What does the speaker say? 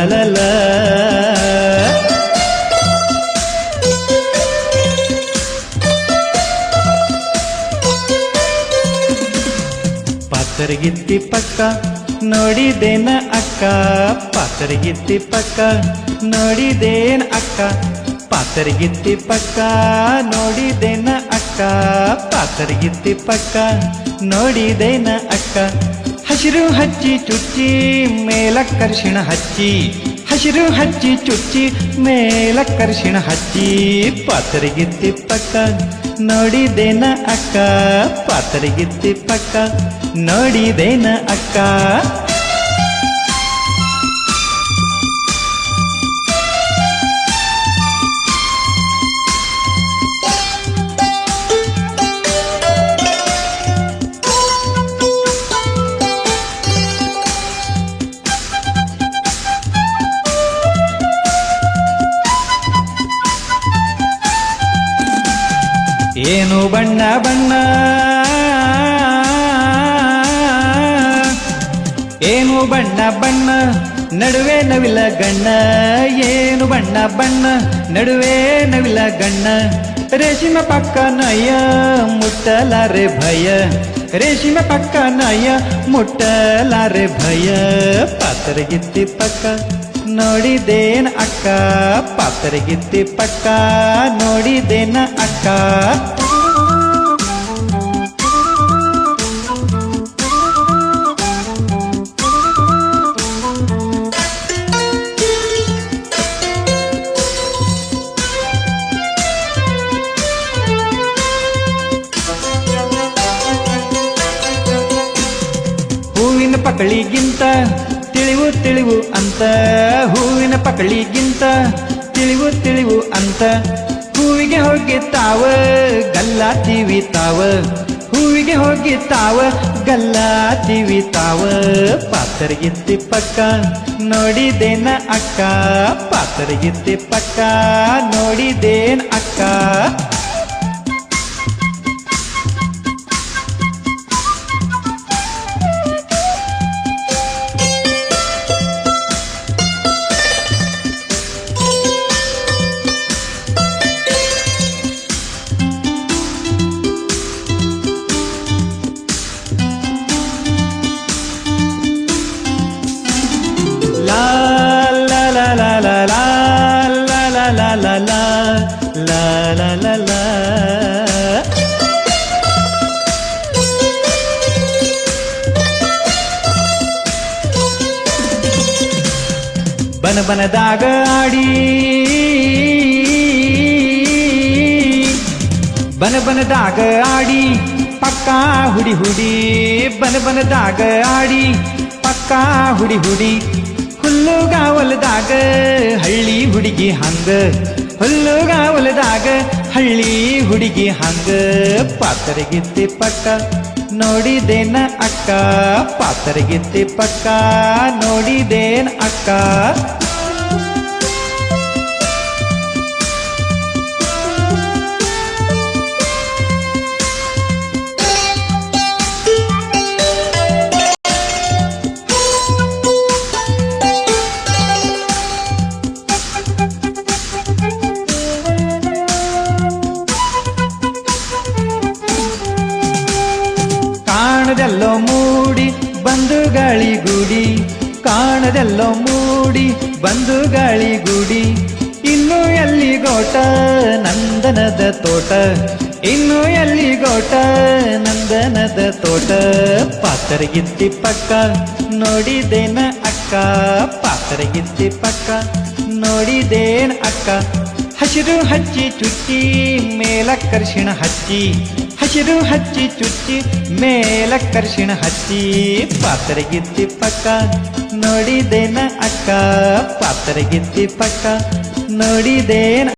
ಲಲ ಪಾತರಗಿತ್ತಿ ಪಕ್ಕ ನೋಡಿದೇನ ಅಕ್ಕ ಪಾತರಗಿತ್ತಿ ಪಕ್ಕ ನೋಡಿದೇನ ಅಕ್ಕ ಪಾತರಗಿತ್ತಿ ಪಕ್ಕ ನೋಡಿದೇನ ಅಕ್ಕ ಪಾತರಗಿತ್ತಿ ಪಕ್ಕ ನೋಡಿದೇನ ಅಕ್ಕ ಹಸಿರು ಹಚ್ಚಿ ಚುಚ್ಚಿ ಮೇಲಕ್ಕರ್ಷಿಣ ಹಚ್ಚಿ ಹಸಿರು ಹಚ್ಚಿ ಚುಚ್ಚಿ ಮೇಲಕ್ಕರ್ಷಿಣ ಹಚ್ಚಿ ಪಾತರಗಿತ್ತಿ ಪಕ್ಕ ನೋಡಿದೇನ ಅಕ್ಕ ಪಾತರಗಿತ್ತಿ ಪಕ್ಕ ನೋಡಿದೇನ ಅಕ್ಕ ಏನು ಬಣ್ಣ ಬಣ್ಣ ಏನು ಬಣ್ಣ ಬಣ್ಣ ನಡುವೆ ನವಿಲ ಗಣ್ಣ ಏನು ಬಣ್ಣ ಬಣ್ಣ ನಡುವೆ ನವಿಲ ಗಣ್ಣ ರೇಷ್ಮೆ ಪಕ್ಕ ನಯ ಮುಟ್ಟಲಾರೆ ಭಯ ರೇಷ್ಮೆ ಪಕ್ಕ ನಯ ಮುಟ್ಟಲಾರೆ ಭಯ ಪಾತರಗಿತ್ತಿ ಪಕ್ಕ ನೋಡಿದೇನ ಅಕ್ಕ ಪಾತರಗಿತ್ತಿ ಪಕ್ಕ ನೋಡಿದೇನ ಅಕ್ಕ ಹೂವಿನ ಪಕಳಿಗಿಂತ ತಿಳಿವು ತಿಳಿವು ಅಂತ ಹೂವಿನ ಪಕಳಿಗಿಂತ ತಿಳಿವು ತಿಳಿವು ಅಂತ ಹೂವಿಗೆ ಹೋಗಿ ತಾವ ಗಲ್ಲಾತೀವಿ ತಾವ ಹೂವಿಗೆ ಹೋಗಿ ತಾವ ಗಲ್ಲಾತೀವಿ ತಾವ ಪಾತರಗಿತ್ತಿ ಪಕ್ಕ ನೋಡಿದೇನ ಅಕ್ಕ ಪಾತರಗಿತ್ತಿ ಪಕ್ಕ ನೋಡಿದೇನ ಅಕ್ಕ ಬನ ಬನದಾಗ ಆಡಿ ಬನ ಬನದಾಗ ಆಡಿ ಪಕ್ಕ ಹುಡಿ ಹುಡಿ ಬನ ಬನದಾಗ ಆಡಿ ಪಕ್ಕ ಹುಡಿ ಹುಡಿ ಹುಲ್ಲುಗಾವಲದಾಗ ಹಳ್ಳಿ ಹುಡುಗಿ ಹಂಗ ಹುಲ್ಲುಗಾವಲದಾಗ ಹಳ್ಳಿ ಹುಡುಗಿ ಹಂಗ ಪಾತರಗಿತ್ತಿ ಪಕ್ಕ ನೋಡಿದೇನ ಅಕ್ಕ ಪಾತರಗಿತ್ತಿ ಪಕ್ಕ ನೋಡಿದೇನ ಅಕ್ಕ ಕಾಣದೆಲ್ಲೋ ಮೂಡಿ ಬಂದು ಗಾಳಿಗೂಡಿ ಕಾಣದೆಲ್ಲೋ ಮೂಡಿ ಬಂದು ಗಾಳಿಗೂಡಿ ಇನ್ನು ಎಲ್ಲಿ ಗೋಟ ನಂದನದ ತೋಟ ಇನ್ನು ಎಲ್ಲಿ ಗೋಟ ನಂದನದ ತೋಟ ಪಾತರಗಿತ್ತಿ ಪಕ್ಕ ನೋಡಿದೇನ ಅಕ್ಕ ಪಾತರಗಿತ್ತಿ ಪಕ್ಕ ನೋಡಿದೇನ ಅಕ್ಕ ಹಸಿರು ಹಚ್ಚಿ ಚುಚ್ಚಿ ಮೇಲಕ್ಕರ್ಷಿಣ ಹಚ್ಚಿ ಹಸಿರು ಹಚ್ಚಿ ಚುಚ್ಚಿ ಮೇಲಕ್ಕರ್ಷಿಣ ಹಚ್ಚಿ ಪಾತರಗಿತ್ತಿ ಪಕ್ಕ ನೋಡಿದೇನ ಅಕ್ಕ ಪಾತರಗಿತ್ತಿ ಪಕ್ಕ ನೋಡಿದೇನ